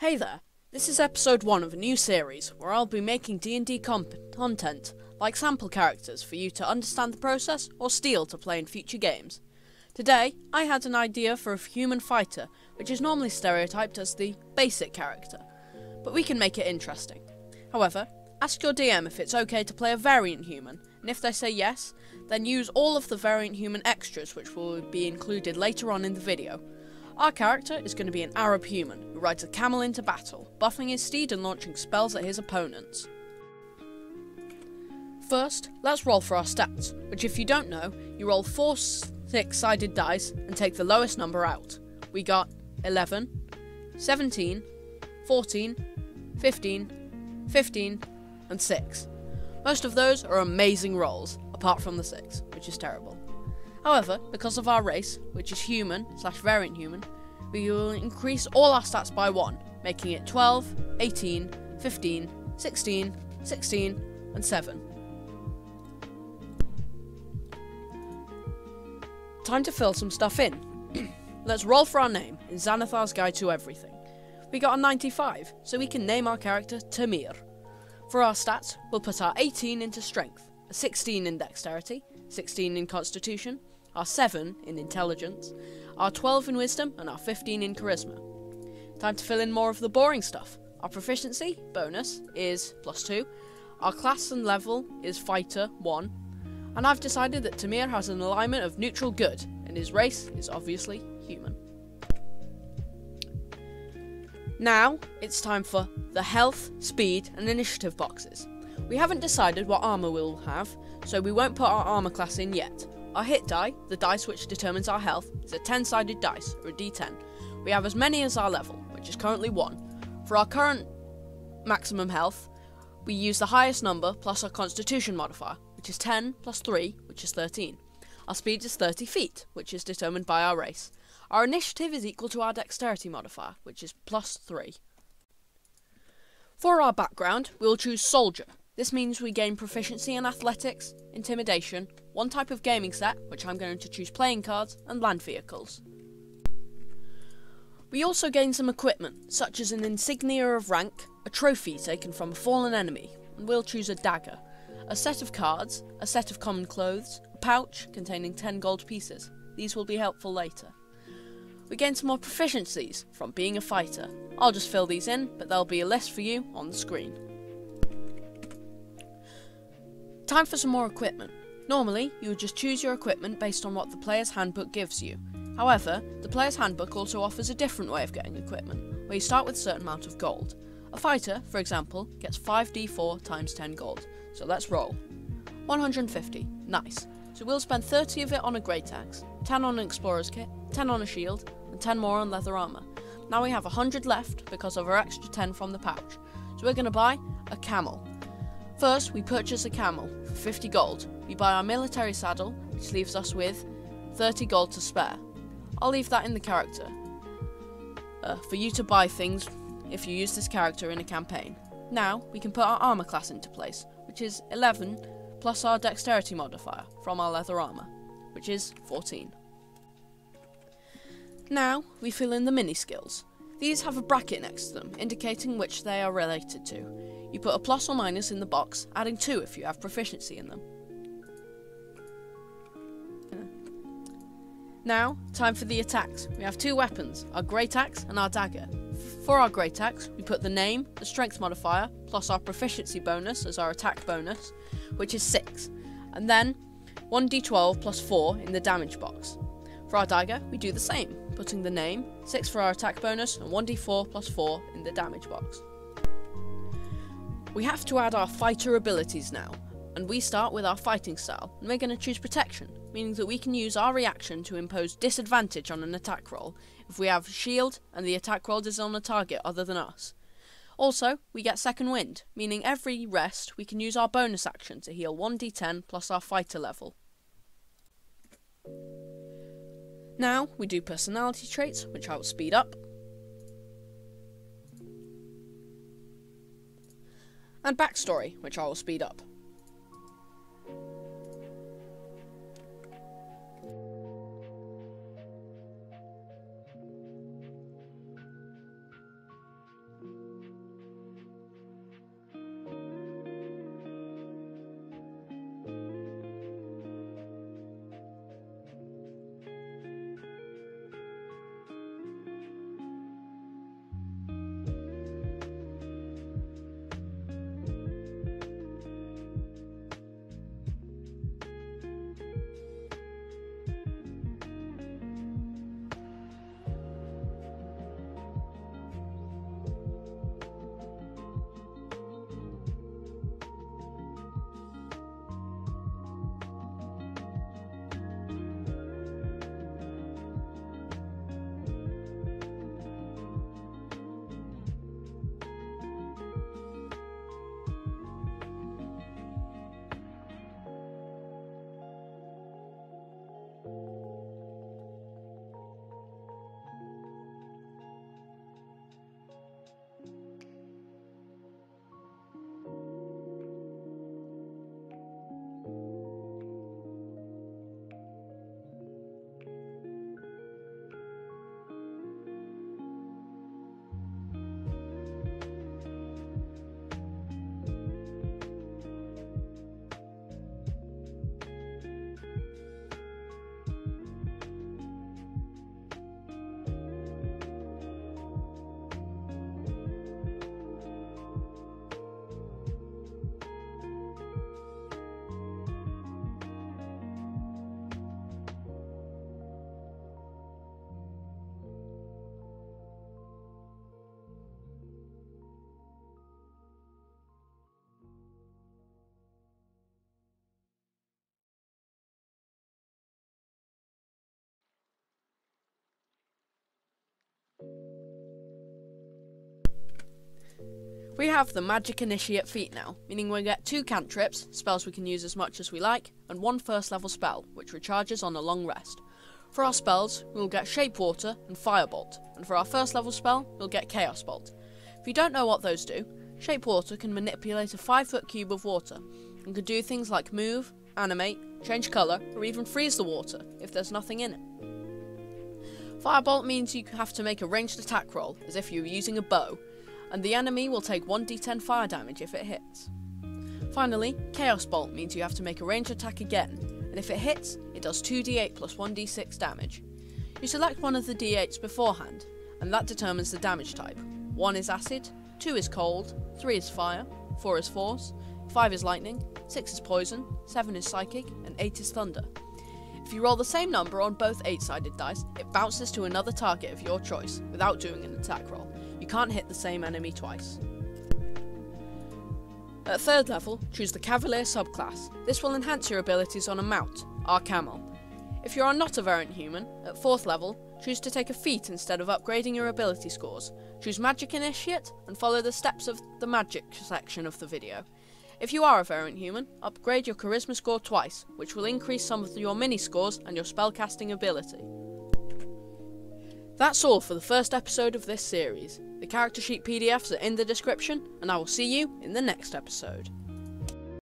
Hey there, this is episode 1 of a new series where I'll be making D&D content like sample characters for you to understand the process or steal to play in future games. Today, I had an idea for a human fighter, which is normally stereotyped as the basic character, but we can make it interesting. However, ask your DM if it's okay to play a variant human, and if they say yes, then use all of the variant human extras which will be included later on in the video. Our character is going to be an Arab human who rides a camel into battle, buffing his steed and launching spells at his opponents. First, let's roll for our stats, which if you don't know, you roll 4 six-sided dice and take the lowest number out. We got 11, 17, 14, 15, 15, and 6. Most of those are amazing rolls, apart from the 6, which is terrible. However, because of our race, which is human/variant human, we will increase all our stats by 1, making it 12, 18, 15, 16, 16, and 7. Time to fill some stuff in. Let's roll for our name in Xanathar's Guide to Everything. We got a 95, so we can name our character Tamir. For our stats, we'll put our 18 into Strength, a 16 in Dexterity, 16 in Constitution, our 7 in Intelligence, our 12 in Wisdom, and our 15 in Charisma. Time to fill in more of the boring stuff. Our Proficiency bonus is +2, our class and level is Fighter 1, and I've decided that Tamir has an alignment of neutral good, and his race is obviously human. Now, it's time for the Health, Speed, and Initiative boxes. We haven't decided what armour we'll have, so we won't put our armour class in yet. Our hit die, the dice which determines our health, is a 10-sided dice, or a d10. We have as many as our level, which is currently 1. For our current maximum health, we use the highest number plus our Constitution modifier, which is 10 plus 3, which is 13. Our speed is 30 feet, which is determined by our race. Our initiative is equal to our Dexterity modifier, which is +3. For our background, we will choose Soldier. This means we gain proficiency in athletics, intimidation, one type of gaming set, which I'm going to choose playing cards, and land vehicles. We also gain some equipment, such as an insignia of rank, a trophy taken from a fallen enemy, and we'll choose a dagger, a set of cards, a set of common clothes, a pouch containing 10 gold pieces. These will be helpful later. We gain some more proficiencies from being a fighter. I'll just fill these in, but there'll be a list for you on the screen. Time for some more equipment. Normally, you would just choose your equipment based on what the player's handbook gives you. However, the player's handbook also offers a different way of getting equipment, where you start with a certain amount of gold. A fighter, for example, gets 5d4 times 10 gold, so let's roll. 150, nice. So we'll spend 30 of it on a great axe, 10 on an explorer's kit, 10 on a shield, and 10 more on leather armour. Now we have 100 left because of our extra 10 from the pouch, so we're going to buy a camel. First, we purchase a camel for 50 gold. We buy our military saddle, which leaves us with 30 gold to spare. I'll leave that in the character for you to buy things if you use this character in a campaign. Now, we can put our armour class into place, which is 11 plus our dexterity modifier from our leather armour, which is 14. Now, we fill in the mini skills. These have a bracket next to them, indicating which they are related to. You put a plus or minus in the box, adding 2 if you have proficiency in them. Now, time for the attacks. We have 2 weapons, our great axe and our dagger. For our great axe, we put the name, the strength modifier, plus our proficiency bonus as our attack bonus, which is 6, and then 1d12 plus 4 in the damage box. For our dagger, we do the same, putting the name, 6 for our attack bonus, and 1d4 plus 4 in the damage box. We have to add our fighter abilities now, and we start with our fighting style, and we're going to choose protection, meaning that we can use our reaction to impose disadvantage on an attack roll if we have shield and the attack roll is on a target other than us. Also, we get second wind, meaning every rest we can use our bonus action to heal 1d10 plus our fighter level. Now, we do personality traits, which I will speed up. And backstory, which I will speed up. We have the Magic Initiate feat now, meaning we get 2 cantrips, spells we can use as much as we like, and 1 first level spell, which recharges on a long rest. For our spells, we will get Shape Water and Firebolt, and for our first level spell, we'll get Chaos Bolt. If you don't know what those do, Shape Water can manipulate a 5-foot cube of water, and can do things like move, animate, change colour, or even freeze the water, if there's nothing in it. Firebolt means you have to make a ranged attack roll, as if you were using a bow, and the enemy will take 1d10 fire damage if it hits. Finally, Chaos Bolt means you have to make a ranged attack again, and if it hits, it does 2d8 plus 1d6 damage. You select one of the d8s beforehand, and that determines the damage type. 1 is acid, 2 is cold, 3 is fire, 4 is force, 5 is lightning, 6 is poison, 7 is psychic, and 8 is thunder. If you roll the same number on both 8-sided dice, it bounces to another target of your choice, without doing an attack roll. You can't hit the same enemy twice. At 3rd level, choose the Cavalier subclass. This will enhance your abilities on a mount, our camel. If you are not a variant human, at 4th level, choose to take a feat instead of upgrading your ability scores. Choose Magic Initiate and follow the steps of the magic section of the video. If you are a variant human, upgrade your charisma score twice, which will increase some of your mini scores and your spellcasting ability. That's all for the first episode of this series. The character sheet PDFs are in the description, and I will see you in the next episode.